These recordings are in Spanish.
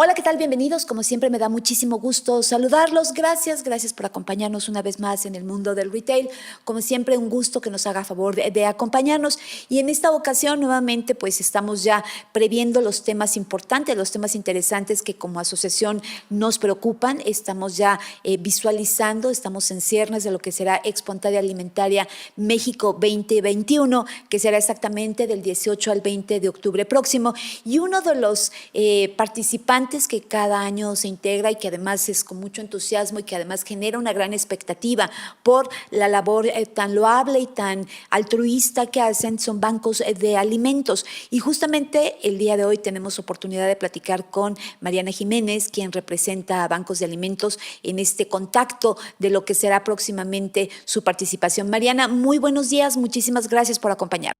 Hola, ¿qué tal? Bienvenidos. Como siempre, me da muchísimo gusto saludarlos. Gracias por acompañarnos una vez más en el mundo del retail. Como siempre, un gusto que nos haga favor de acompañarnos. Y en esta ocasión, nuevamente, pues estamos ya previendo los temas importantes, los temas interesantes que como asociación nos preocupan. Estamos ya visualizando, estamos en ciernes de lo que será Expo Alimentaria México 2021, que será exactamente del 18 al 20 de octubre próximo. Y uno de los participantes que cada año se integra y que además es con mucho entusiasmo y que además genera una gran expectativa por la labor tan loable y tan altruista que hacen, son bancos de alimentos. Y justamente el día de hoy tenemos oportunidad de platicar con Mariana Jiménez, quien representa a Bancos de Alimentos en este contacto de lo que será próximamente su participación. Mariana, muy buenos días, muchísimas gracias por acompañarnos.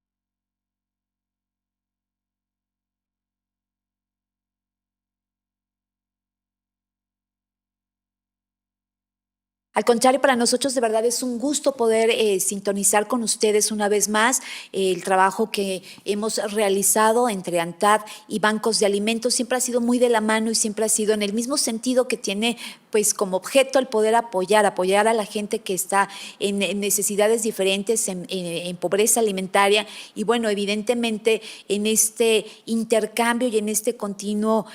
Al contrario, para nosotros de verdad es un gusto poder sintonizar con ustedes una vez más. El trabajo que hemos realizado entre ANTAD y bancos de alimentos siempre ha sido muy de la mano y siempre ha sido en el mismo sentido que tiene pues como objeto el poder apoyar a la gente que está en necesidades diferentes, en pobreza alimentaria y bueno, evidentemente en este intercambio y en este continuo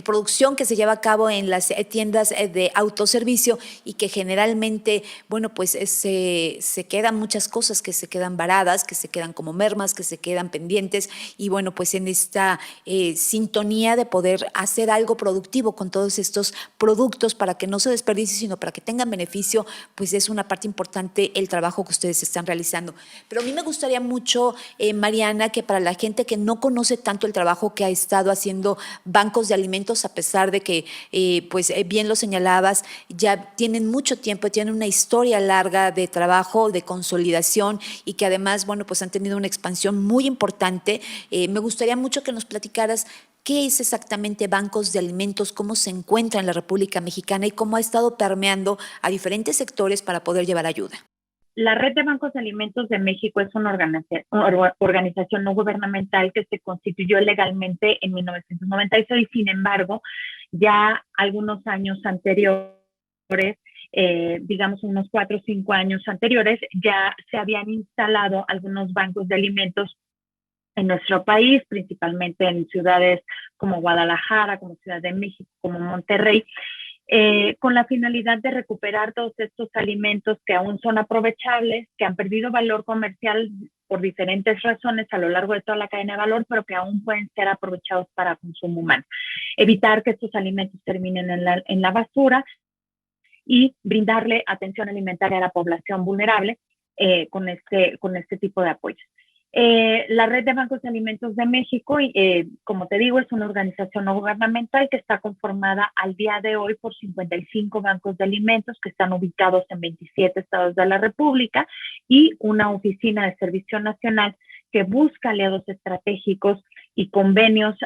producción que se lleva a cabo en las tiendas de autoservicio y que generalmente, bueno, pues se quedan muchas cosas que se quedan varadas, que se quedan como mermas, que se quedan pendientes y bueno, pues en esta sintonía de poder hacer algo productivo con todos estos productos para que no se desperdicie, sino para que tengan beneficio, pues es una parte importante el trabajo que ustedes están realizando. Pero a mí me gustaría mucho, Mariana, que para la gente que no conoce tanto el trabajo que ha estado haciendo bancos de alimentos, a pesar de que, bien lo señalabas, ya tienen mucho tiempo, tienen una historia larga de trabajo, de consolidación y que además, bueno, pues han tenido una expansión muy importante. Me gustaría mucho que nos platicaras qué es exactamente Bancos de Alimentos, cómo se encuentra en la República Mexicana y cómo ha estado permeando a diferentes sectores para poder llevar ayuda. La Red de Bancos de Alimentos de México es una organización no gubernamental que se constituyó legalmente en 1996. Sin embargo, ya algunos años anteriores, digamos unos 4 o 5 años anteriores, ya se habían instalado algunos bancos de alimentos en nuestro país, principalmente en ciudades como Guadalajara, como Ciudad de México, como Monterrey, con la finalidad de recuperar todos estos alimentos que aún son aprovechables, que han perdido valor comercial por diferentes razones a lo largo de toda la cadena de valor, pero que aún pueden ser aprovechados para consumo humano. Evitar que estos alimentos terminen en la basura y brindarle atención alimentaria a la población vulnerable con este tipo de apoyos. La Red de Bancos de Alimentos de México, como te digo, es una organización no gubernamental que está conformada al día de hoy por 55 bancos de alimentos que están ubicados en 27 estados de la República y una oficina de servicio nacional que busca aliados estratégicos y convenios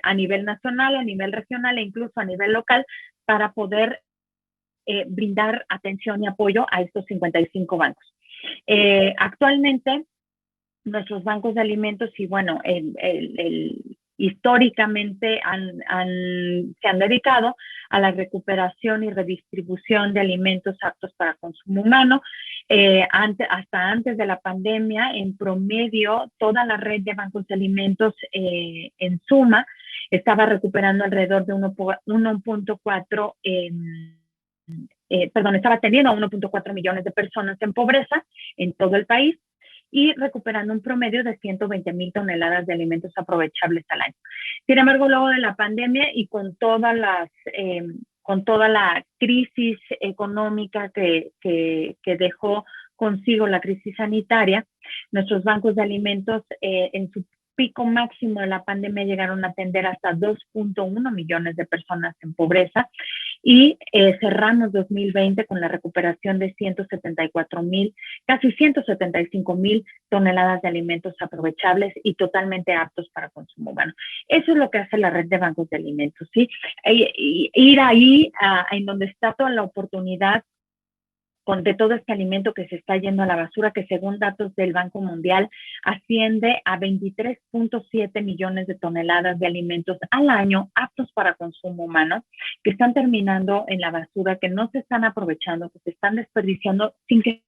a nivel nacional, a nivel regional e incluso a nivel local para poder brindar atención y apoyo a estos 55 bancos. Actualmente, nuestros bancos de alimentos y bueno, históricamente se han dedicado a la recuperación y redistribución de alimentos aptos para consumo humano. Hasta antes de la pandemia, en promedio, toda la red de bancos de alimentos en suma estaba recuperando alrededor de 1.4 estaba atendiendo a 1.4 millones de personas en pobreza en todo el país y recuperando un promedio de 120,000 toneladas de alimentos aprovechables al año. Sin embargo, luego de la pandemia y con toda la crisis económica que dejó consigo la crisis sanitaria, nuestros bancos de alimentos en su pico máximo de la pandemia llegaron a atender hasta 2.1 millones de personas en pobreza y cerramos 2020 con la recuperación de 174,000, casi 175,000 toneladas de alimentos aprovechables y totalmente aptos para consumo humano. Eso es lo que hace la red de bancos de alimentos, ¿sí? Ir ahí en donde está toda la oportunidad de todo este alimento que se está yendo a la basura, que según datos del Banco Mundial asciende a 23.7 millones de toneladas de alimentos al año aptos para consumo humano, que están terminando en la basura, que no se están aprovechando, que se están desperdiciando sin que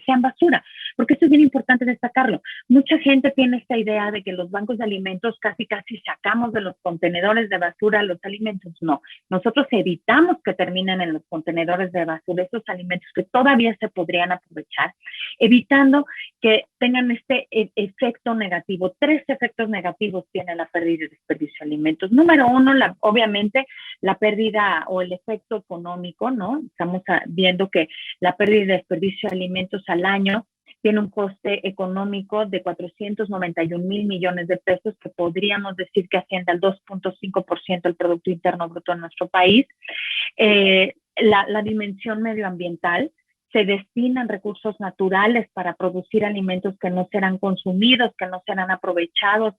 sean basura, porque esto es bien importante destacarlo. Mucha gente tiene esta idea de que los bancos de alimentos casi sacamos de los contenedores de basura los alimentos. No, nosotros evitamos que terminen en los contenedores de basura esos alimentos que todavía se podrían aprovechar, evitando que tengan este efecto negativo. 3 efectos negativos tiene la pérdida y desperdicio de alimentos. Número 1, obviamente la pérdida o el efecto económico, ¿no? Estamos viendo que la pérdida y desperdicio de alimentos al año tiene un coste económico de 491,000 millones de pesos, que podríamos decir que asciende al 2.5% del Producto Interno Bruto en nuestro país. La dimensión medioambiental: se destinan recursos naturales para producir alimentos que no serán consumidos, que no serán aprovechados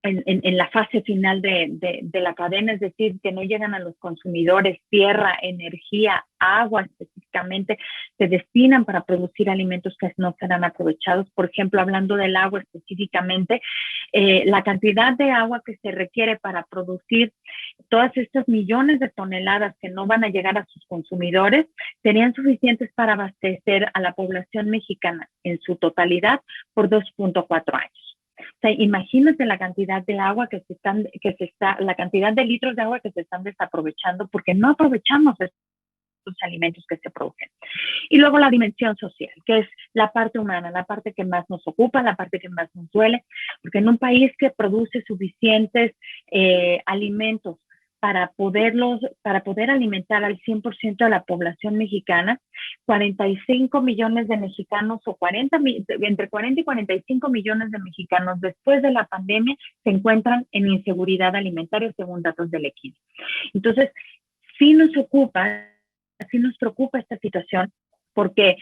en la fase final de la cadena, es decir, que no llegan a los consumidores. Tierra, energía, agua específicamente, se destinan para producir alimentos que no serán aprovechados. Por ejemplo, hablando del agua específicamente, la cantidad de agua que se requiere para producir todas estas millones de toneladas que no van a llegar a sus consumidores serían suficientes para abastecer a la población mexicana en su totalidad por 2.4 años. O sea, imagínate la cantidad de agua la cantidad de litros de agua que se están desaprovechando porque no aprovechamos estos alimentos que se producen. Y luego la dimensión social, que es la parte humana, la parte que más nos ocupa, la parte que más nos duele, porque en un país que produce suficientes alimentos para poder alimentar al 100% de la población mexicana, 45 millones de mexicanos entre 40 y 45 millones de mexicanos después de la pandemia se encuentran en inseguridad alimentaria según datos del EQUIM. Entonces, sí nos preocupa esta situación, porque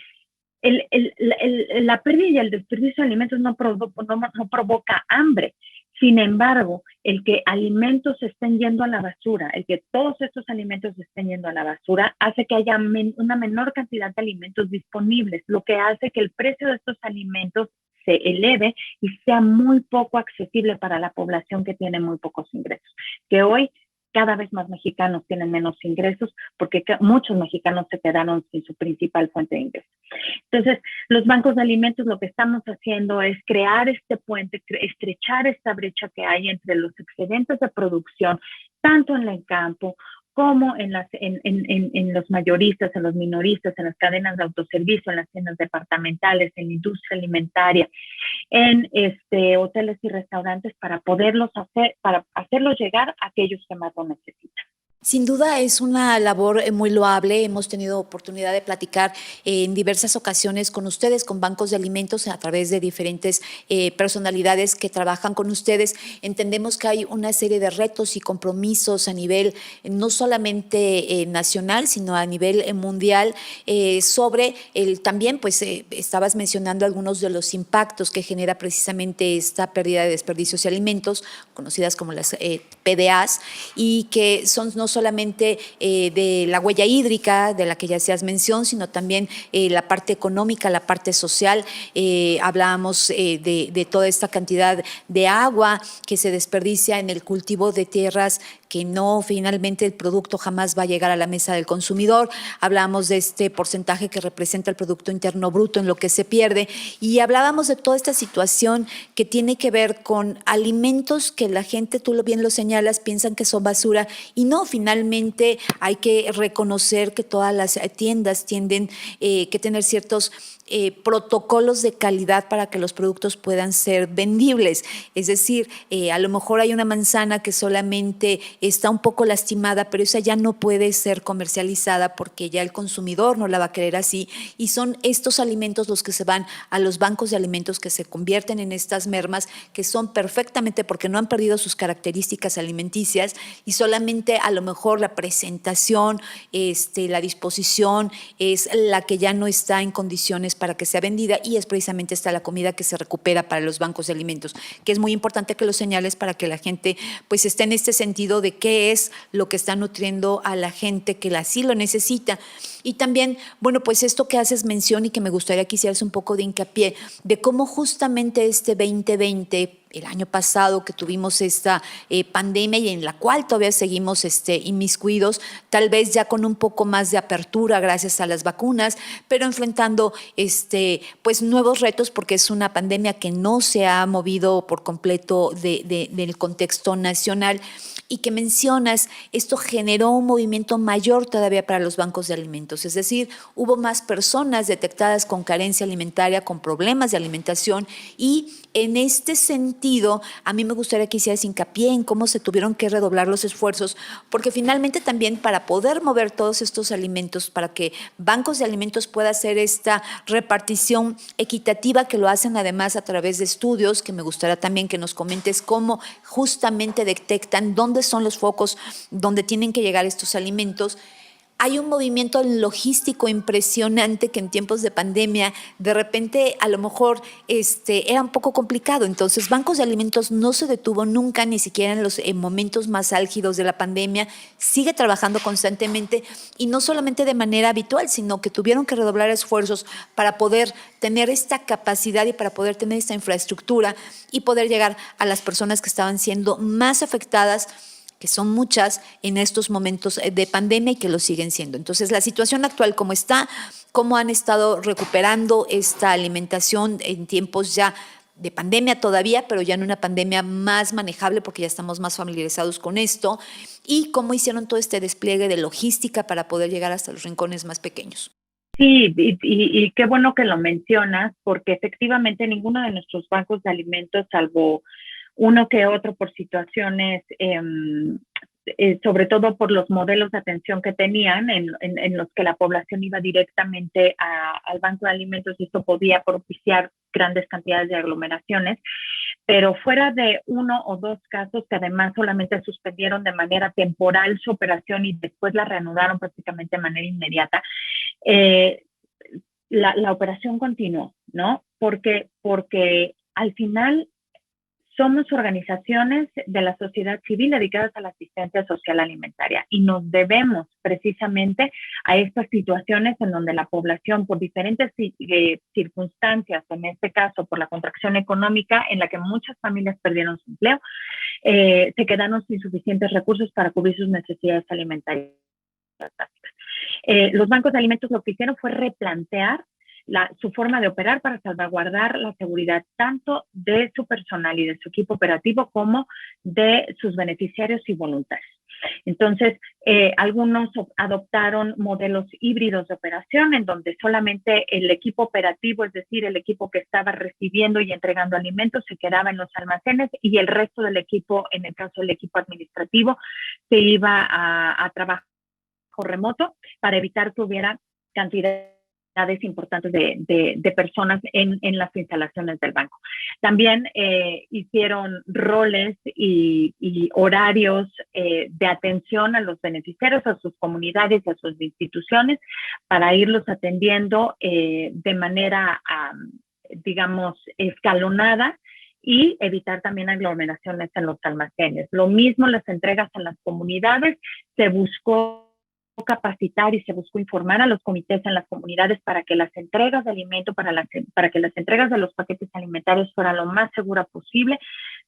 la pérdida y el desperdicio de alimentos no provoca hambre. Sin embargo, el que alimentos se estén yendo a la basura, el que todos estos alimentos se estén yendo a la basura, hace que haya una menor cantidad de alimentos disponibles, lo que hace que el precio de estos alimentos se eleve y sea muy poco accesible para la población que tiene muy pocos ingresos, que hoy cada vez más mexicanos tienen menos ingresos porque muchos mexicanos se quedaron sin su principal fuente de ingresos. Entonces, los bancos de alimentos, lo que estamos haciendo es crear este puente, estrechar esta brecha que hay entre los excedentes de producción, tanto en el campo como en los mayoristas, en los minoristas, en las cadenas de autoservicio, en las tiendas departamentales, en la industria alimentaria, en hoteles y restaurantes, para hacerlos llegar a aquellos que más lo necesitan. Sin duda es una labor muy loable. Hemos tenido oportunidad de platicar en diversas ocasiones con ustedes, con bancos de alimentos, a través de diferentes personalidades que trabajan con ustedes. Entendemos que hay una serie de retos y compromisos a nivel no solamente nacional, sino a nivel mundial, sobre también, pues estabas mencionando algunos de los impactos que genera precisamente esta pérdida de desperdicios y alimentos, conocidas como las PDAs, y que son no solamente de la huella hídrica, de la que ya hacías mención, sino también la parte económica, la parte social. Hablábamos de toda esta cantidad de agua que se desperdicia en el cultivo de tierras, que no, finalmente el producto jamás va a llegar a la mesa del consumidor. Hablamos de este porcentaje que representa el Producto Interno Bruto en lo que se pierde, y hablábamos de toda esta situación que tiene que ver con alimentos que la gente, tú bien lo señalas, piensan que son basura, y no, finalmente hay que reconocer que todas las tiendas tienen que tener ciertos protocolos de calidad para que los productos puedan ser vendibles. Es decir, a lo mejor hay una manzana que solamente está un poco lastimada, pero esa ya no puede ser comercializada porque ya el consumidor no la va a querer así, y son estos alimentos los que se van a los bancos de alimentos, que se convierten en estas mermas que son perfectamente, porque no han perdido sus características alimenticias, y solamente a lo mejor la presentación, la disposición es la que ya no está en condiciones para que sea vendida, y es precisamente esta la comida que se recupera para los bancos de alimentos, que es muy importante que lo señales para que la gente pues esté en este sentido de qué es lo que está nutriendo a la gente que así lo necesita. Y también, bueno, pues esto que haces mención y que me gustaría que hicieras un poco de hincapié, de cómo justamente este 2020, el año pasado que tuvimos esta pandemia y en la cual todavía seguimos inmiscuidos, tal vez ya con un poco más de apertura gracias a las vacunas, pero enfrentando pues nuevos retos, porque es una pandemia que no se ha movido por completo del contexto nacional. Y que mencionas, esto generó un movimiento mayor todavía para los bancos de alimentos, es decir, hubo más personas detectadas con carencia alimentaria, con problemas de alimentación, y en este sentido, a mí me gustaría que hicieras hincapié en cómo se tuvieron que redoblar los esfuerzos, porque finalmente también para poder mover todos estos alimentos, para que bancos de alimentos pueda hacer esta repartición equitativa, que lo hacen además a través de estudios, que me gustaría también que nos comentes cómo justamente detectan dónde son los focos donde tienen que llegar estos alimentos. Hay un movimiento logístico impresionante que en tiempos de pandemia de repente a lo mejor era un poco complicado. Entonces, bancos de alimentos no se detuvo nunca, ni siquiera en los momentos más álgidos de la pandemia. Sigue trabajando constantemente, y no solamente de manera habitual, sino que tuvieron que redoblar esfuerzos para poder tener esta capacidad y para poder tener esta infraestructura y poder llegar a las personas que estaban siendo más afectadas, que son muchas en estos momentos de pandemia y que lo siguen siendo. Entonces, la situación actual, ¿cómo está? ¿Cómo han estado recuperando esta alimentación en tiempos ya de pandemia todavía, pero ya en una pandemia más manejable porque ya estamos más familiarizados con esto? ¿Y cómo hicieron todo este despliegue de logística para poder llegar hasta los rincones más pequeños? Sí, y qué bueno que lo mencionas, porque efectivamente ninguno de nuestros bancos de alimentos, salvo uno que otro por situaciones, sobre todo por los modelos de atención que tenían, en los que la población iba directamente al banco de alimentos, y esto podía propiciar grandes cantidades de aglomeraciones, pero fuera de uno o dos casos que además solamente suspendieron de manera temporal su operación y después la reanudaron prácticamente de manera inmediata, eh, la operación continuó, ¿no? Porque al final somos organizaciones de la sociedad civil dedicadas a la asistencia social alimentaria, y nos debemos precisamente a estas situaciones en donde la población, por diferentes circunstancias, en este caso por la contracción económica en la que muchas familias perdieron su empleo, se quedaron sin suficientes recursos para cubrir sus necesidades alimentarias. Los bancos de alimentos lo que hicieron fue replantear su forma de operar para salvaguardar la seguridad tanto de su personal y de su equipo operativo como de sus beneficiarios y voluntarios. Entonces, algunos adoptaron modelos híbridos de operación en donde solamente el equipo operativo, es decir, el equipo que estaba recibiendo y entregando alimentos, se quedaba en los almacenes, y el resto del equipo, en el caso del equipo administrativo, se iba a trabajar remoto para evitar que hubiera cantidades importantes de personas en las instalaciones del banco. También hicieron roles y horarios de atención a los beneficiarios, a sus comunidades y a sus instituciones, para irlos atendiendo de manera, digamos, escalonada, y evitar también aglomeraciones en los almacenes. Lo mismo las entregas en las comunidades, se buscó capacitar y se buscó informar a los comités en las comunidades para que las entregas de alimento, para que las entregas de los paquetes alimentarios fueran lo más segura posible.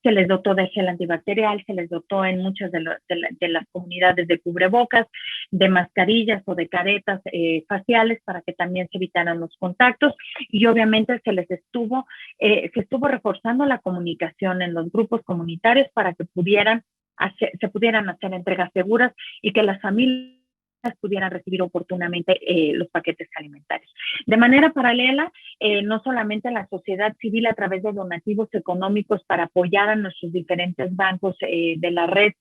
Se les dotó de gel antibacterial, se les dotó en muchas de las comunidades de cubrebocas, de mascarillas o de caretas faciales, para que también se evitaran los contactos, y obviamente se estuvo reforzando la comunicación en los grupos comunitarios para que se pudieran hacer entregas seguras y que las familias pudieran recibir oportunamente los paquetes alimentarios. De manera paralela, no solamente la sociedad civil, a través de donativos económicos para apoyar a nuestros diferentes bancos de la red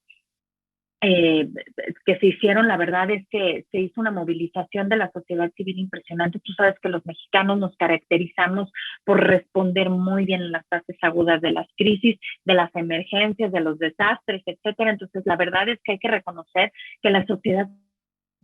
que se hicieron, la verdad es que se hizo una movilización de la sociedad civil impresionante. Tú sabes que los mexicanos nos caracterizamos por responder muy bien en las fases agudas de las crisis, de las emergencias, de los desastres, etcétera. Entonces, la verdad es que hay que reconocer que la sociedad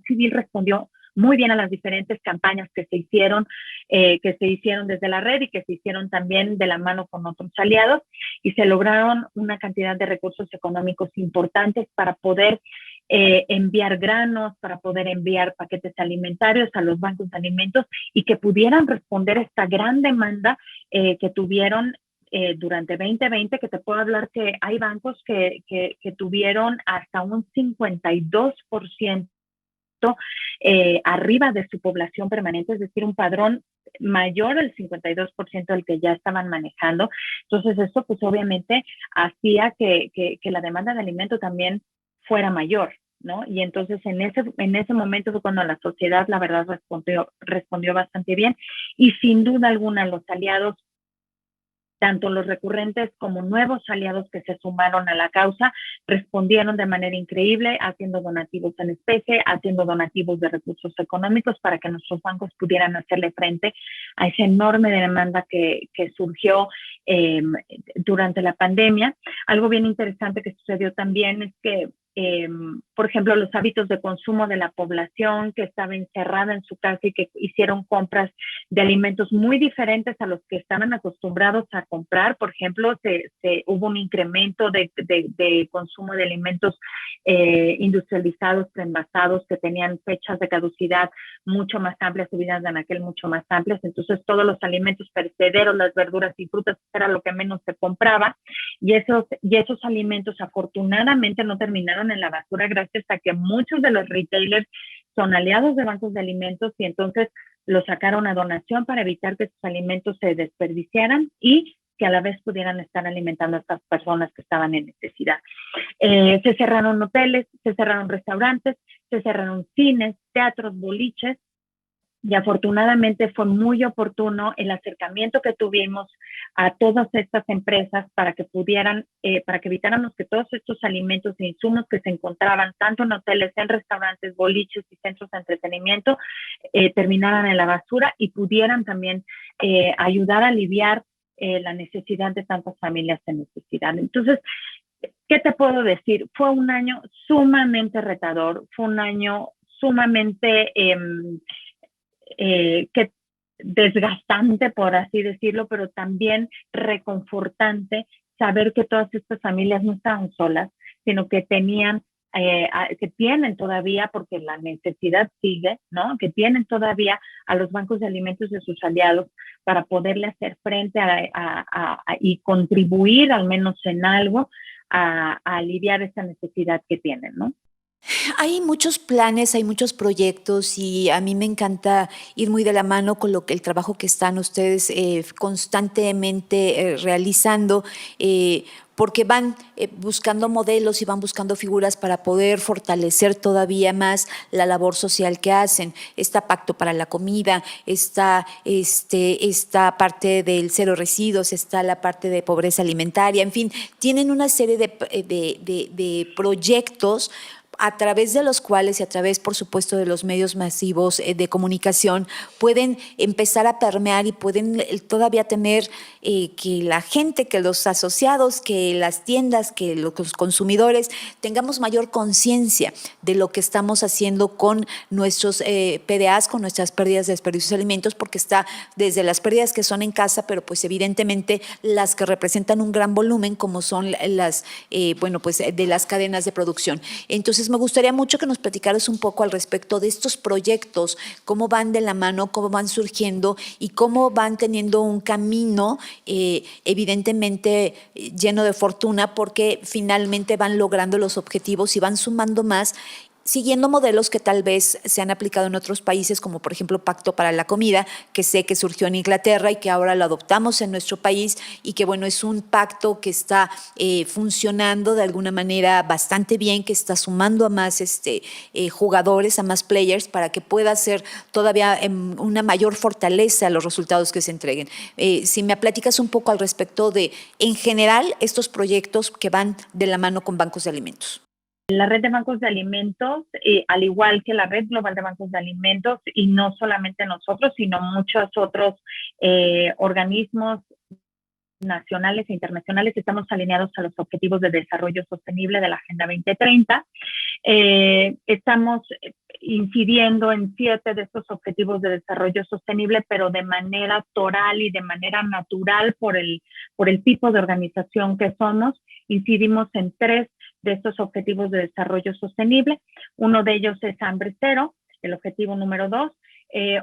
civil respondió muy bien a las diferentes campañas que se hicieron desde la red y que se hicieron también de la mano con otros aliados, y se lograron una cantidad de recursos económicos importantes para poder enviar granos, para poder enviar paquetes alimentarios a los bancos de alimentos y que pudieran responder a esta gran demanda que tuvieron durante 2020, que te puedo hablar que hay bancos que tuvieron hasta un 52% arriba de su población permanente, es decir, un padrón mayor al 52% del que ya estaban manejando. Entonces, esto pues obviamente hacía que la demanda de alimento también fuera mayor, ¿no? Y entonces en ese momento fue cuando la sociedad, la verdad, respondió bastante bien, y sin duda alguna los aliados, tanto los recurrentes como nuevos aliados que se sumaron a la causa, respondieron de manera increíble, haciendo donativos en especie, haciendo donativos de recursos económicos para que nuestros bancos pudieran hacerle frente a esa enorme demanda que surgió durante la pandemia. Algo bien interesante que sucedió también es que por ejemplo, los hábitos de consumo de la población que estaba encerrada en su casa y que hicieron compras de alimentos muy diferentes a los que estaban acostumbrados a comprar. Por ejemplo, hubo un incremento de consumo de alimentos industrializados, preenvasados, que tenían fechas de caducidad mucho más amplias y vidas de anaquel mucho más amplias. Entonces, todos los alimentos perecederos, las verduras y frutas, era lo que menos se compraba. Y esos alimentos, afortunadamente, no terminaron en la basura gracias a que muchos de los retailers son aliados de bancos de alimentos y entonces lo sacaron a donación para evitar que sus alimentos se desperdiciaran y que a la vez pudieran estar alimentando a estas personas que estaban en necesidad. Se cerraron hoteles, se cerraron restaurantes, se cerraron cines, teatros, boliches, y afortunadamente fue muy oportuno el acercamiento que tuvimos a todas estas empresas para que evitáramos que todos estos alimentos e insumos que se encontraban tanto en hoteles, en restaurantes, boliches y centros de entretenimiento terminaran en la basura y pudieran también ayudar a aliviar la necesidad de tantas familias en necesidad. Entonces, ¿qué te puedo decir? Fue un año sumamente retador, fue un año sumamente que desgastante, por así decirlo, pero también reconfortante saber que todas estas familias no estaban solas, sino que que tienen todavía, porque la necesidad sigue, ¿no? Que tienen todavía a los bancos de alimentos de sus aliados para poderle hacer frente y contribuir al menos en algo a aliviar esa necesidad que tienen, ¿no? Hay muchos planes, hay muchos proyectos y a mí me encanta ir muy de la mano con el trabajo que están ustedes constantemente realizando, porque van buscando modelos y van buscando figuras para poder fortalecer todavía más la labor social que hacen. Está Pacto para la Comida, está esta parte del cero residuos, está la parte de pobreza alimentaria, en fin, tienen una serie de proyectos a través de los cuales y a través, por supuesto, de los medios masivos de comunicación, pueden empezar a permear y pueden todavía tener que la gente, que los asociados, que las tiendas, que los consumidores tengamos mayor conciencia de lo que estamos haciendo con nuestros PDAs, con nuestras pérdidas de desperdicios de alimentos, porque está desde las pérdidas que son en casa, pero pues evidentemente las que representan un gran volumen, como son las, pues de las cadenas de producción. Entonces, me gustaría mucho que nos platicaras un poco al respecto de estos proyectos, cómo van de la mano, cómo van surgiendo y cómo van teniendo un camino evidentemente lleno de fortuna, porque finalmente van logrando los objetivos y van sumando más, siguiendo modelos que tal vez se han aplicado en otros países, como por ejemplo Pacto para la Comida, que sé que surgió en Inglaterra y que ahora lo adoptamos en nuestro país y que bueno, es un pacto que está funcionando de alguna manera bastante bien, que está sumando a más jugadores, a más players, para que pueda ser todavía una mayor fortaleza a los resultados que se entreguen. Si me platicas un poco al respecto de, en general, estos proyectos que van de la mano con bancos de alimentos. La red de bancos de alimentos, al igual que la red global de bancos de alimentos, y no solamente nosotros, sino muchos otros organismos nacionales e internacionales, estamos alineados a los Objetivos de Desarrollo Sostenible de la Agenda 2030. Estamos incidiendo en 7 de estos objetivos de desarrollo sostenible, pero de manera toral y de manera natural por el tipo de organización que somos. Incidimos en 3 de estos objetivos de desarrollo sostenible. Uno de ellos es hambre cero, el objetivo número 2.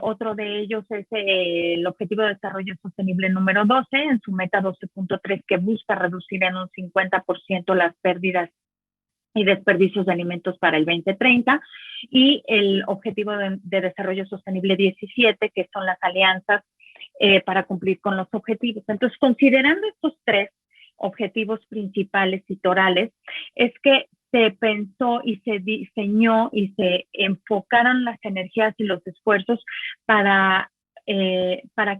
Otro de ellos es el Objetivo de Desarrollo Sostenible número 12, en su meta 12.3, que busca reducir en un 50% las pérdidas y desperdicios de alimentos para el 2030, y el Objetivo de Desarrollo Sostenible 17, que son las alianzas para cumplir con los objetivos. Entonces, considerando estos 3 objetivos principales y torales, es que se pensó y se diseñó y se enfocaron las energías y los esfuerzos para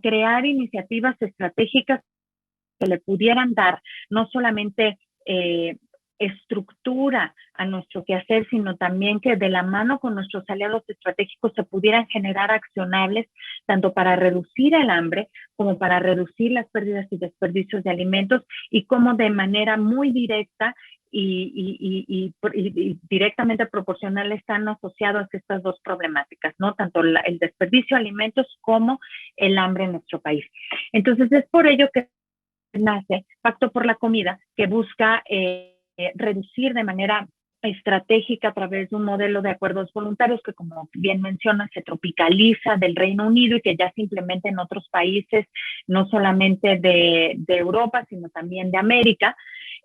crear iniciativas estratégicas que le pudieran dar no solamente estructura a nuestro quehacer, sino también que de la mano con nuestros aliados estratégicos se pudieran generar accionables tanto para reducir el hambre como para reducir las pérdidas y desperdicios de alimentos, y como de manera muy directa y directamente proporcional están asociados a estas 2 problemáticas, ¿no? Tanto el desperdicio de alimentos como el hambre en nuestro país. Entonces, es por ello que nace Pacto por la Comida, que busca reducir de manera estratégica a través de un modelo de acuerdos voluntarios que, como bien menciona, se tropicaliza del Reino Unido y que ya se implementa en otros países, no solamente de Europa, sino también de América.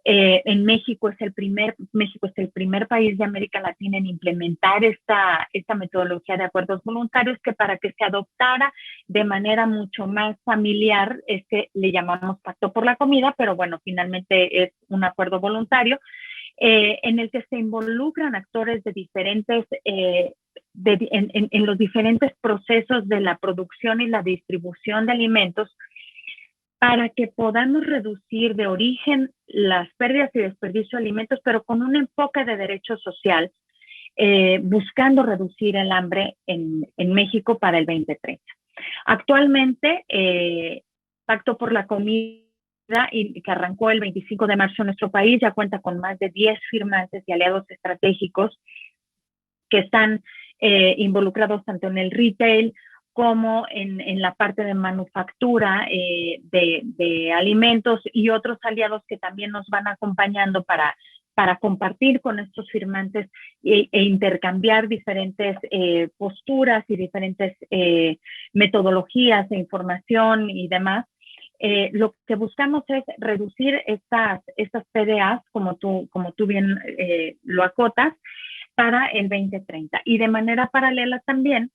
En México es el primer país de América Latina en implementar esta metodología de acuerdos voluntarios, que para que se adoptara de manera mucho más familiar es que le llamamos Pacto por la Comida, pero bueno, finalmente es un acuerdo voluntario en el que se involucran actores de diferentes en los diferentes procesos de la producción y la distribución de alimentos, para que podamos reducir de origen las pérdidas y desperdicio de alimentos, pero con un enfoque de derecho social, buscando reducir el hambre en México para el 2030. Actualmente, Pacto por la Comida, y que arrancó el 25 de marzo en nuestro país, ya cuenta con más de 10 firmantes y aliados estratégicos que están involucrados tanto en el retail como en la parte de manufactura de alimentos, y otros aliados que también nos van acompañando para compartir con estos firmantes e intercambiar diferentes posturas y diferentes metodologías de información y demás. Lo que buscamos es reducir estas PDAs, como tú bien lo acotas, para el 2030. Y de manera paralela también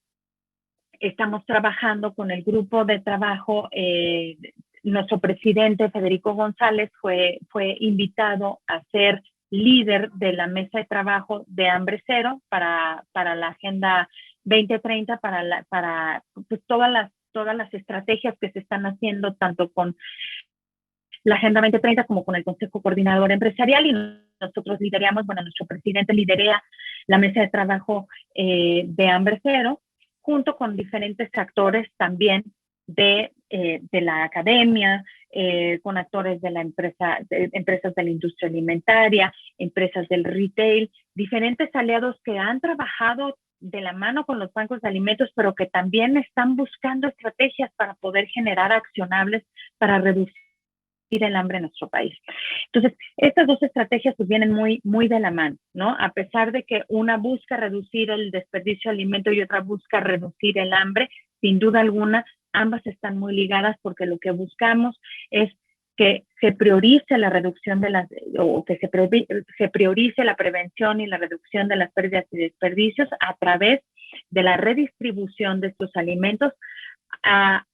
estamos trabajando con el grupo de trabajo. Nuestro presidente, Federico González, fue invitado a ser líder de la mesa de trabajo de hambre cero para la Agenda 2030, para pues, todas las estrategias que se están haciendo, tanto con la Agenda 2030 como con el Consejo Coordinador Empresarial, y nosotros lideramos, nuestro presidente lidera la mesa de trabajo de hambre cero, junto con diferentes actores también de la academia, con actores de la empresas de la industria alimentaria, empresas del retail, diferentes aliados que han trabajado de la mano con los bancos de alimentos, pero que también están buscando estrategias para poder generar accionables para reducir el hambre en nuestro país. Entonces, estas 2 estrategias pues vienen muy, muy de la mano, ¿no? A pesar de que una busca reducir el desperdicio de alimento y otra busca reducir el hambre, sin duda alguna, ambas están muy ligadas, porque lo que buscamos es que se priorice la reducción se priorice la prevención y la reducción de las pérdidas y desperdicios a través de la redistribución de estos alimentos a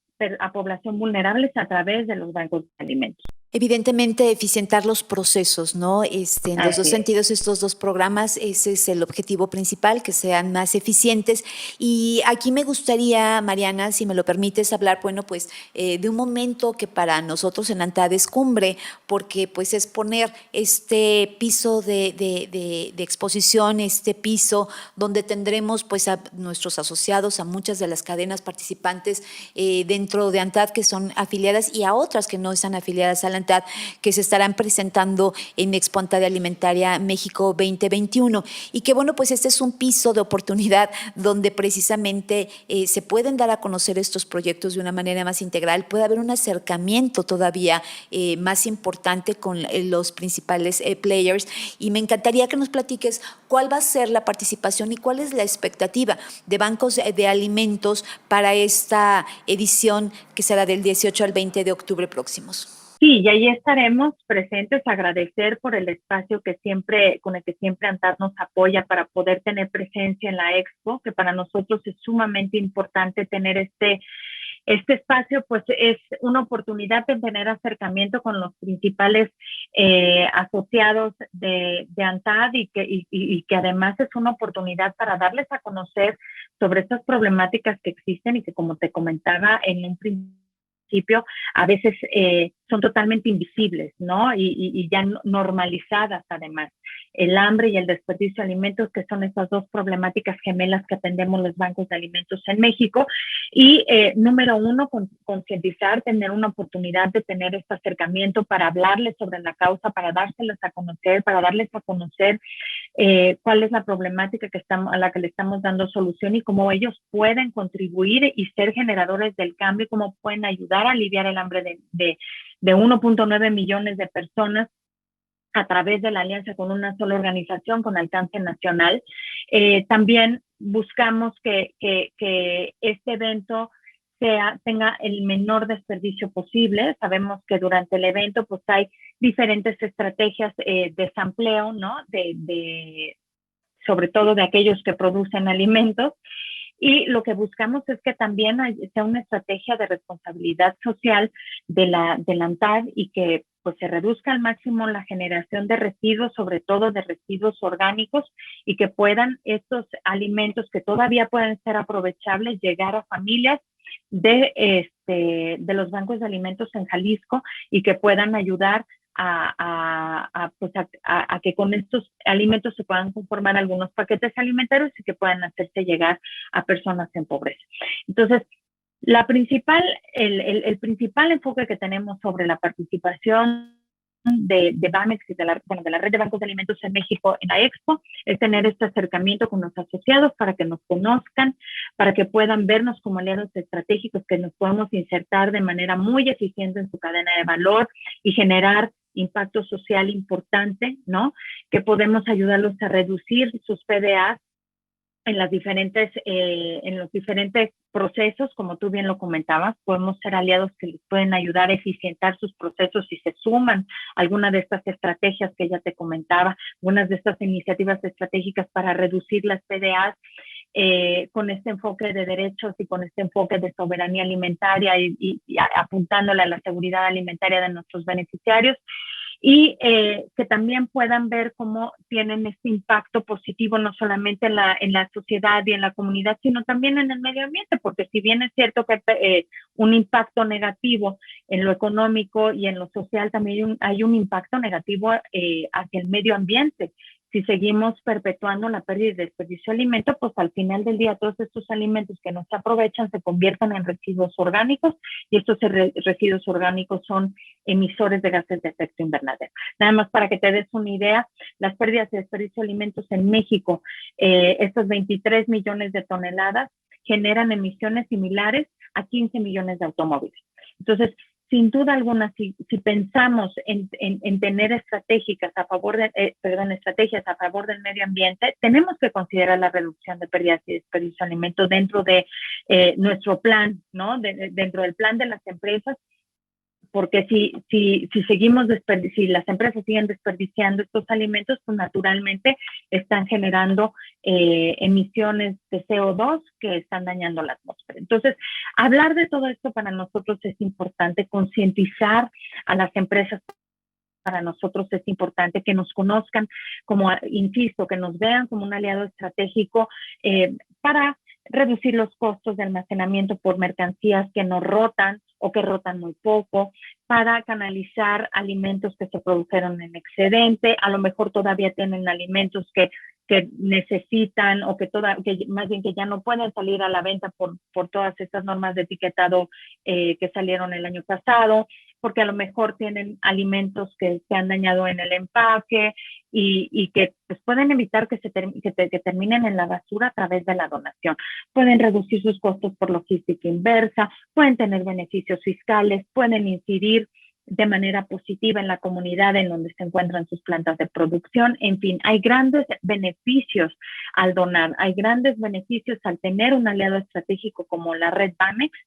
población vulnerable a través de los bancos de alimentos. Evidentemente, eficientar los procesos, ¿no? En los 2 sentidos, estos 2 programas, ese es el objetivo principal, que sean más eficientes. Y aquí me gustaría, Mariana, si me lo permites, hablar, pues de un momento que para nosotros en ANTAD es cumbre, porque pues es poner este piso de exposición, este piso donde tendremos pues a nuestros asociados, a muchas de las cadenas participantes dentro de ANTAD que son afiliadas, y a otras que no están afiliadas a la ANTAD que se estarán presentando en Expo ANTAD Alimentaria México 2021 y que bueno, pues este es un piso de oportunidad donde precisamente se pueden dar a conocer estos proyectos de una manera más integral, puede haber un acercamiento todavía más importante con los principales players y me encantaría que nos platiques cuál va a ser la participación y cuál es la expectativa de bancos de alimentos para esta edición que será del 18 al 20 de octubre próximos. Sí, y ahí estaremos presentes, agradecer por el espacio con el que siempre ANTAD nos apoya para poder tener presencia en la Expo, que para nosotros es sumamente importante tener este espacio, pues es una oportunidad de tener acercamiento con los principales asociados de ANTAD y que además es una oportunidad para darles a conocer sobre estas problemáticas que existen y que, como te comentaba en un principio, a veces son totalmente invisibles, ¿no? Y ya normalizadas además. El hambre y el desperdicio de alimentos, que son estas dos problemáticas gemelas que atendemos los bancos de alimentos en México. Y número uno, concientizar, tener una oportunidad de tener este acercamiento para hablarles sobre la causa, para dárselas a conocer, para darles a conocer cuál es la problemática a la que le estamos dando solución y cómo ellos pueden contribuir y ser generadores del cambio, cómo pueden ayudar a aliviar el hambre de 1.9 millones de personas a través de la alianza con una sola organización con alcance nacional. También buscamos que este evento tenga el menor desperdicio posible. Sabemos que durante el evento pues hay diferentes estrategias de sampleo, ¿no? Sobre todo de aquellos que producen alimentos. Y lo que buscamos es que también sea una estrategia de responsabilidad social de la ANTAD y que pues se reduzca al máximo la generación de residuos, sobre todo de residuos orgánicos, y que puedan estos alimentos que todavía pueden ser aprovechables llegar a familias de los bancos de alimentos en Jalisco y que puedan ayudar a que con estos alimentos se puedan conformar algunos paquetes alimentarios y que puedan hacerse llegar a personas en pobreza. Entonces, el principal enfoque que tenemos sobre la participación de Bamex y de la red de bancos de alimentos en México en la Expo es tener este acercamiento con los asociados para que nos conozcan, para que puedan vernos como aliados estratégicos que nos podemos insertar de manera muy eficiente en su cadena de valor y generar impacto social importante, ¿no? Que podemos ayudarlos a reducir sus PDAs en los diferentes procesos, como tú bien lo comentabas. Podemos ser aliados que les pueden ayudar a eficientar sus procesos si se suman a alguna de estas estrategias que ya te comentaba, algunas de estas iniciativas estratégicas para reducir las PDAs, con este enfoque de derechos y con este enfoque de soberanía alimentaria y apuntándole a la seguridad alimentaria de nuestros beneficiarios. Y que también puedan ver cómo tienen este impacto positivo no solamente en la sociedad y en la comunidad, sino también en el medio ambiente, porque si bien es cierto que hay un impacto negativo en lo económico y en lo social, también hay un impacto negativo hacia el medio ambiente. Si seguimos perpetuando la pérdida y desperdicio de alimentos, pues al final del día todos estos alimentos que no se aprovechan se convierten en residuos orgánicos y estos residuos orgánicos son emisores de gases de efecto invernadero. Nada más para que te des una idea, las pérdidas y desperdicio de alimentos en México, estos 23 millones de toneladas generan emisiones similares a 15 millones de automóviles. Entonces, sin duda alguna, si pensamos en tener estrategias a favor del medio ambiente, tenemos que considerar la reducción de pérdidas y desperdicio de alimentos dentro de nuestro plan, ¿no? Dentro del plan de las empresas, porque si las empresas siguen desperdiciando estos alimentos, pues naturalmente están generando emisiones de CO2 que están dañando la atmósfera. Entonces, hablar de todo esto para nosotros es importante, concientizar a las empresas. Para nosotros es importante que nos conozcan, como insisto, que nos vean como un aliado estratégico para reducir los costos de almacenamiento por mercancías que no rotan o que rotan muy poco, para canalizar alimentos que se produjeron en excedente, a lo mejor todavía tienen alimentos que necesitan o que más bien que ya no pueden salir a la venta por todas estas normas de etiquetado que salieron el año pasado, porque a lo mejor tienen alimentos que se han dañado en el empaque y que pues, pueden evitar que terminen en la basura a través de la donación. Pueden reducir sus costos por logística inversa, pueden tener beneficios fiscales, pueden incidir de manera positiva en la comunidad en donde se encuentran sus plantas de producción. En fin, hay grandes beneficios al donar, hay grandes beneficios al tener un aliado estratégico como la red Bamex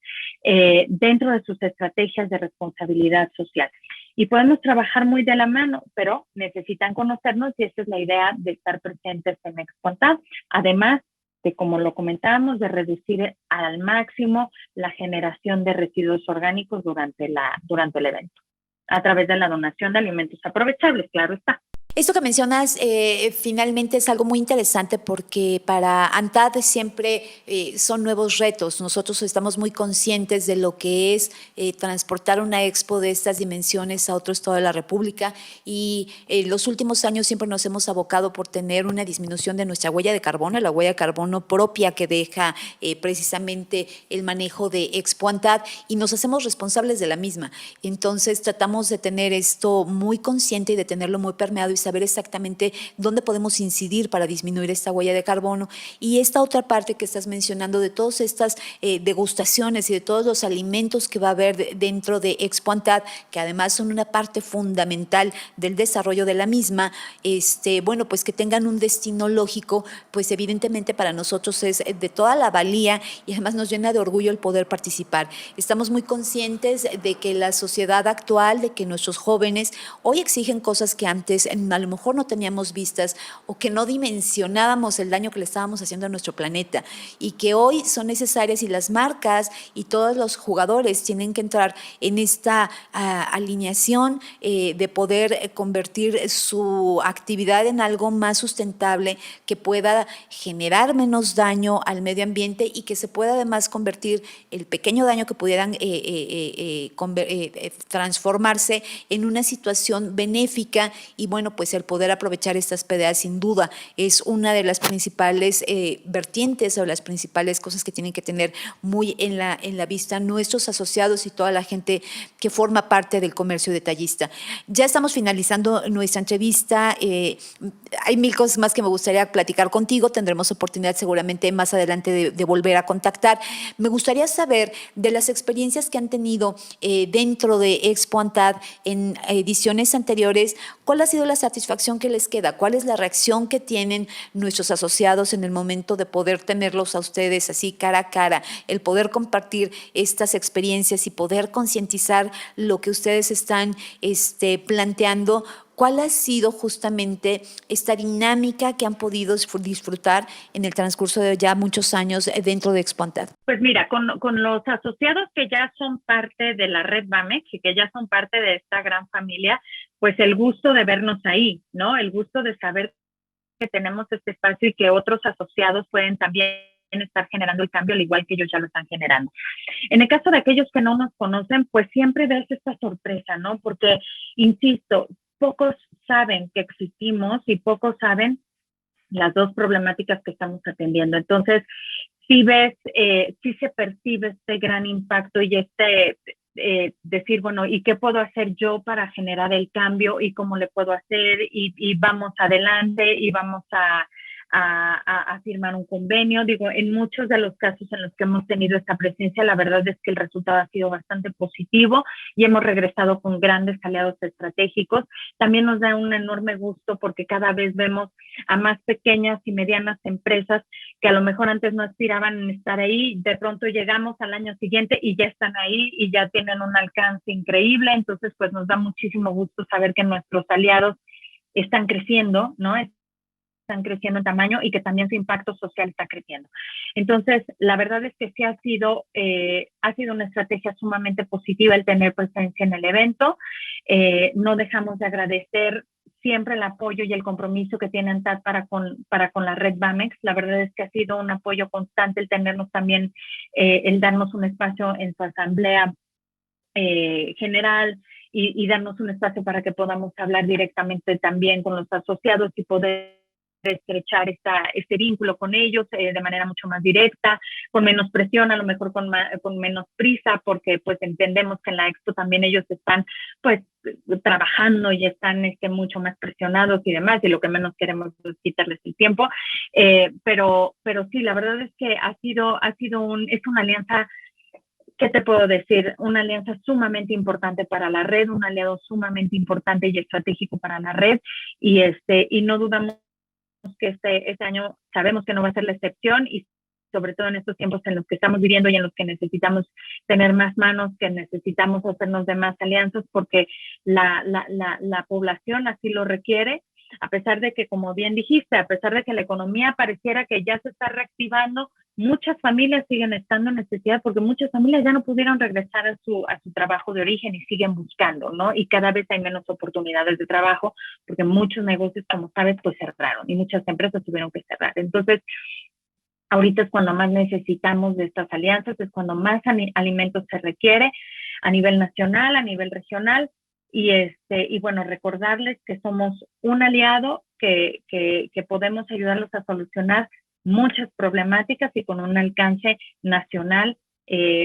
dentro de sus estrategias de responsabilidad social. Y podemos trabajar muy de la mano, pero necesitan conocernos y esa es la idea de estar presentes en Expontad. Además de, como lo comentábamos, de reducir al máximo la generación de residuos orgánicos durante el evento, a través de la donación de alimentos aprovechables, claro está. Esto que mencionas finalmente es algo muy interesante porque para ANTAD siempre son nuevos retos. Nosotros estamos muy conscientes de lo que es transportar una expo de estas dimensiones a otro estado de la República y en los últimos años siempre nos hemos abocado por tener una disminución de nuestra huella de carbono, la huella de carbono propia que deja precisamente el manejo de Expo ANTAD y nos hacemos responsables de la misma. Entonces tratamos de tener esto muy consciente y de tenerlo muy permeado y saber exactamente dónde podemos incidir para disminuir esta huella de carbono. Y esta otra parte que estás mencionando de todas estas degustaciones y de todos los alimentos que va a haber dentro de Expo ANTAD, que además son una parte fundamental del desarrollo de la misma, bueno, pues que tengan un destino lógico, pues evidentemente para nosotros es de toda la valía y además nos llena de orgullo el poder participar. Estamos muy conscientes de que la sociedad actual, de que nuestros jóvenes hoy exigen cosas que antes a lo mejor no teníamos vistas o que no dimensionábamos el daño que le estábamos haciendo a nuestro planeta y que hoy son necesarias y las marcas y todos los jugadores tienen que entrar en esta alineación de poder convertir su actividad en algo más sustentable que pueda generar menos daño al medio ambiente y que se pueda además convertir el pequeño daño que pudieran transformarse en una situación benéfica y bueno, pues el poder aprovechar estas PDAs sin duda es una de las principales vertientes o las principales cosas que tienen que tener muy en la vista nuestros asociados y toda la gente que forma parte del comercio detallista. Ya estamos finalizando nuestra entrevista. Hay mil cosas más que me gustaría platicar contigo. Tendremos oportunidad seguramente más adelante de volver a contactar. Me gustaría saber de las experiencias que han tenido dentro de Expo ANTAD en ediciones anteriores, ¿cuál ha sido la satisfacción que les queda? ¿Cuál es la reacción que tienen nuestros asociados en el momento de poder tenerlos a ustedes así cara a cara, el poder compartir estas experiencias y poder concientizar lo que ustedes están planteando? ¿Cuál ha sido justamente esta dinámica que han podido disfrutar en el transcurso de ya muchos años dentro de Expo ANTAD? Pues mira, con los asociados que ya son parte de la red Bamex y que ya son parte de esta gran familia, pues el gusto de vernos ahí, ¿no? El gusto de saber que tenemos este espacio y que otros asociados pueden también estar generando el cambio al igual que ellos ya lo están generando. En el caso de aquellos que no nos conocen, pues siempre ves esta sorpresa, ¿no? Porque, insisto, pocos saben que existimos y pocos saben las dos problemáticas que estamos atendiendo. Entonces, sí ves, sí se percibe este gran impacto y decir, bueno, ¿y qué puedo hacer yo para generar el cambio y cómo le puedo hacer? Y vamos adelante y vamos a firmar un convenio. Digo, en muchos de los casos en los que hemos tenido esta presencia, la verdad es que el resultado ha sido bastante positivo y hemos regresado con grandes aliados estratégicos. También nos da un enorme gusto porque cada vez vemos a más pequeñas y medianas empresas que a lo mejor antes no aspiraban a estar ahí, de pronto llegamos al año siguiente y ya están ahí y ya tienen un alcance increíble. Entonces, pues nos da muchísimo gusto saber que nuestros aliados están creciendo, ¿no? Están creciendo en tamaño y que también su impacto social está creciendo. Entonces, la verdad es que sí ha sido una estrategia sumamente positiva el tener presencia en el evento. No dejamos de agradecer siempre el apoyo y el compromiso que tiene ANTAD para con la red Bamex. La verdad es que ha sido un apoyo constante el tenernos también, el darnos un espacio en su asamblea general y darnos un espacio para que podamos hablar directamente también con los asociados y poder estrechar este vínculo con ellos de manera mucho más directa, con menos presión, a lo mejor con menos prisa, porque pues entendemos que en la Expo también ellos están pues trabajando y están mucho más presionados y demás, y lo que menos queremos es quitarles el tiempo, pero sí, la verdad es que es una alianza. ¿Qué te puedo decir? Una alianza sumamente importante para la red, un aliado sumamente importante y estratégico para la red, y no dudamos que este año sabemos que no va a ser la excepción, y sobre todo en estos tiempos en los que estamos viviendo y en los que necesitamos tener más manos, que necesitamos hacernos de más alianzas, porque la población así lo requiere, a pesar de que, como bien dijiste, a pesar de que la economía pareciera que ya se está reactivando, muchas familias siguen estando en necesidad, porque muchas familias ya no pudieron regresar a su trabajo de origen y siguen buscando, ¿no? Y cada vez hay menos oportunidades de trabajo, porque muchos negocios, como sabes, pues cerraron y muchas empresas tuvieron que cerrar. Entonces, ahorita es cuando más necesitamos de estas alianzas, es cuando más alimentos se requiere a nivel nacional, a nivel regional, y bueno, recordarles que somos un aliado, que podemos ayudarlos a solucionar muchas problemáticas y con un alcance nacional,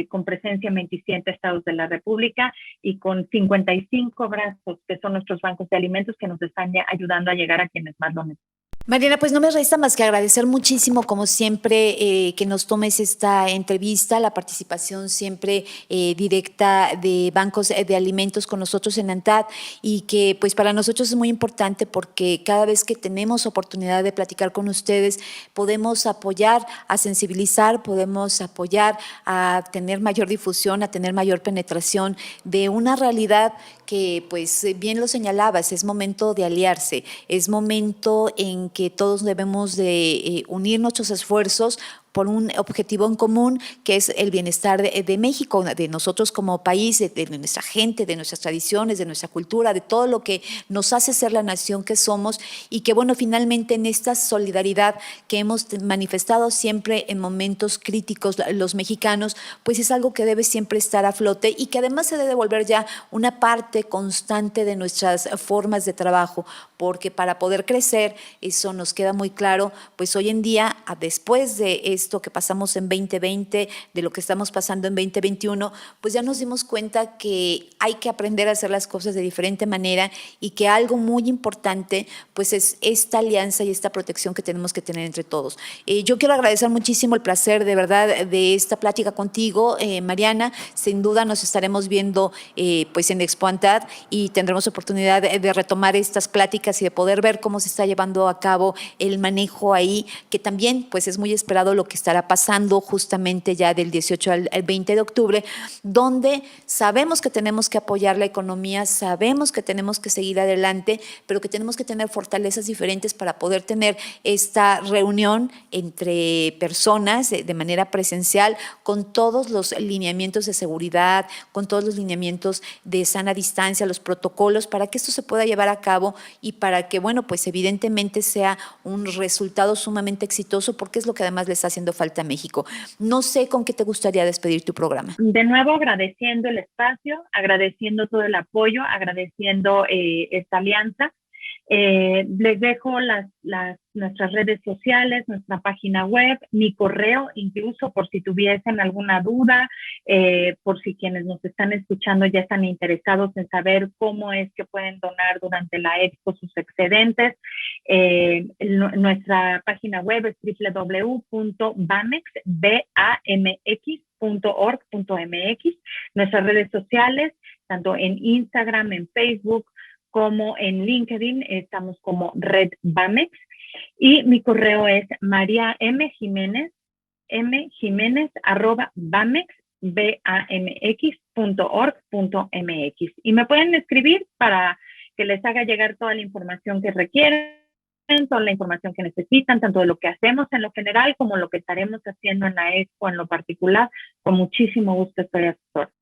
con presencia en 27 estados de la República y con 55 brazos, que son nuestros bancos de alimentos, que nos están ayudando a llegar a quienes más lo necesitan. Mariana, pues no me resta más que agradecer muchísimo, como siempre, que nos tomes esta entrevista, la participación siempre directa de bancos de alimentos con nosotros en ANTAD, y que pues para nosotros es muy importante, porque cada vez que tenemos oportunidad de platicar con ustedes, podemos apoyar a sensibilizar, podemos apoyar a tener mayor difusión, a tener mayor penetración de una realidad que, pues bien lo señalabas, es momento de aliarse, es momento en que todos debemos de unir nuestros esfuerzos por un objetivo en común, que es el bienestar de México, de nosotros como país, de nuestra gente, de nuestras tradiciones, de nuestra cultura, de todo lo que nos hace ser la nación que somos, y que bueno, finalmente en esta solidaridad que hemos manifestado siempre en momentos críticos los mexicanos, pues es algo que debe siempre estar a flote, y que además se debe volver ya una parte constante de nuestras formas de trabajo, porque para poder crecer, eso nos queda muy claro, pues hoy en día, después de esto que pasamos en 2020, de lo que estamos pasando en 2021, pues ya nos dimos cuenta que hay que aprender a hacer las cosas de diferente manera, y que algo muy importante pues es esta alianza y esta protección que tenemos que tener entre todos. Yo quiero agradecer muchísimo el placer de verdad de esta plática contigo, Mariana. Sin duda nos estaremos viendo pues en Expo ANTAD, y tendremos oportunidad de retomar estas pláticas y de poder ver cómo se está llevando a cabo el manejo ahí, que también pues es muy esperado lo que estará pasando justamente ya del 18 al 20 de octubre, donde sabemos que tenemos que apoyar la economía, sabemos que tenemos que seguir adelante, pero que tenemos que tener fortalezas diferentes para poder tener esta reunión entre personas de manera presencial, con todos los lineamientos de seguridad, con todos los lineamientos de sana distancia, los protocolos, para que esto se pueda llevar a cabo, y para que, bueno, pues evidentemente sea un resultado sumamente exitoso, porque es lo que además le está haciendo falta a México. No sé con qué te gustaría despedir tu programa. De nuevo, agradeciendo el espacio, agradeciendo todo el apoyo, agradeciendo esta alianza. Les dejo nuestras redes sociales, nuestra página web, mi correo, incluso por si tuviesen alguna duda, por si quienes nos están escuchando ya están interesados en saber cómo es que pueden donar durante la Expo sus excedentes. Nuestra página web es www.bamex.org.mx. Nuestras redes sociales, tanto en Instagram, en Facebook, como en LinkedIn, estamos como Red Bamex, y mi correo es mariamjimenez@bamex.org.mx, y me pueden escribir para que les haga llegar toda la información que requieren, toda la información que necesitan, tanto de lo que hacemos en lo general como lo que estaremos haciendo en la Expo en lo particular. Con muchísimo gusto estoy a sus órdenes.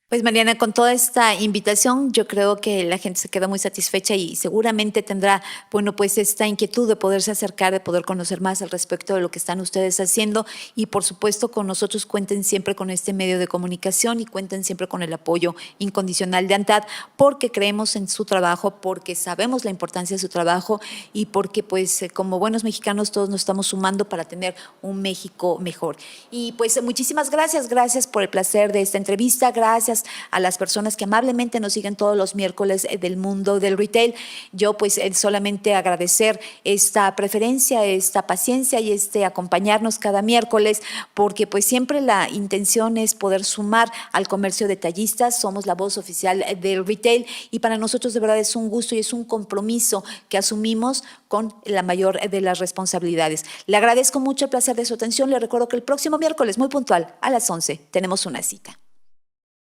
Pues Mariana, con toda esta invitación, yo creo que la gente se queda muy satisfecha y seguramente tendrá, bueno, pues esta inquietud de poderse acercar, de poder conocer más al respecto de lo que están ustedes haciendo y por supuesto con nosotros cuenten siempre con este medio de comunicación y cuenten siempre con el apoyo incondicional de ANTAD porque creemos en su trabajo, porque sabemos la importancia de su trabajo y porque pues como buenos mexicanos todos nos estamos sumando para tener un México mejor. Y pues muchísimas gracias, gracias por el placer de esta entrevista, gracias a las personas que amablemente nos siguen todos los miércoles del mundo del retail. Yo pues solamente agradecer esta preferencia, esta paciencia y acompañarnos cada miércoles, porque pues siempre la intención es poder sumar al comercio detallista. Somos la voz oficial del retail y para nosotros de verdad es un gusto y es un compromiso que asumimos con la mayor de las responsabilidades. Le agradezco mucho el placer de su atención. Le recuerdo que el próximo miércoles, muy puntual, a las 11, tenemos una cita.